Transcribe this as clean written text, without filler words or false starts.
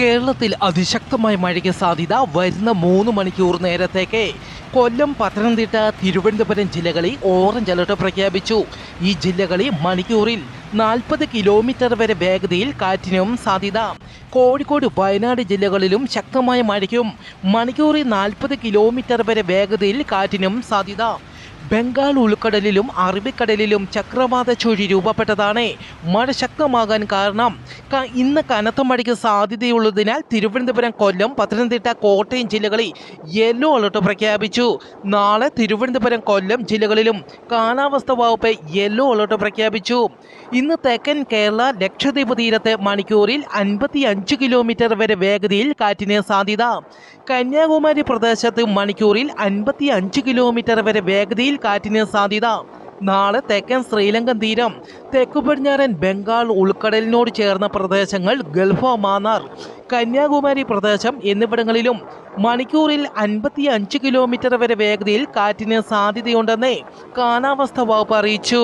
കേരളത്തിൽ അതിശക്തമായ മഴയ്ക്ക് സാധ്യത വരുന്ന 3 മണിക്കൂർ നേരത്തേക്ക്. കൊല്ലം, പത്തനംതിട്ട, തിരുവനന്തപുരം ജില്ലകളിൽ ഓറഞ്ച് അലർട്ട് പ്രഖ്യാപിച്ചു. ഈ ജില്ലകളിൽ മണിക്കൂറിൽ 40 കിലോമീറ്റർ വരെ വേഗതയിൽ കാറ്റിനും സാധ്യത. കോഴിക്കോട്, വയനാട് ജില്ലകളിലും ശക്തമായ മഴയ്ക്കും മണിക്കൂറിൽ 40 കിലോമീറ്റർ വരെ വേഗതയിൽ കാറ്റിനും സാധ്യത. ബംഗാൾ ഉൾക്കടലിലും അറബിക്കടലിലും ചക്രവാത ചുഴി രൂപപ്പെട്ടതാണ് മഴ ശക്തമാകാൻ കാരണം. ഇന്ന് കനത്ത മഴയ്ക്ക് സാധ്യതയുള്ളതിനാൽ തിരുവനന്തപുരം, കൊല്ലം, പത്തനംതിട്ട, കോട്ടയം ജില്ലകളിൽ യെല്ലോ അലർട്ട് പ്രഖ്യാപിച്ചു. നാളെ തിരുവനന്തപുരം, കൊല്ലം ജില്ലകളിലും കാലാവസ്ഥാ വകുപ്പ് യെല്ലോ അലർട്ട് പ്രഖ്യാപിച്ചു. ഇന്ന് തെക്കൻ കേരള, ലക്ഷദ്വീപ് തീരത്ത് മണിക്കൂറിൽ 55 കിലോമീറ്റർ വരെ വേഗതയിൽ കാറ്റിന് സാധ്യത. കന്യാകുമാരി പ്രദേശത്ത് മണിക്കൂറിൽ 55 കിലോമീറ്റർ വരെ വേഗതയിൽ കാറ്റിന് സാധ്യത. നാളെ തെക്കൻ ശ്രീലങ്കൻ തീരം, തെക്കു പടിഞ്ഞാറൻ ബംഗാൾ ഉൾക്കടലിനോട് ചേർന്ന പ്രദേശങ്ങൾ, ഗൾഫ് മാന്നാർ, കന്യാകുമാരി പ്രദേശം എന്നിവിടങ്ങളിലും മണിക്കൂറിൽ 55 കിലോമീറ്റർ വരെ വേഗതയിൽ കാറ്റിന് സാധ്യതയുണ്ടെന്ന് കാലാവസ്ഥാ വകുപ്പ് അറിയിച്ചു.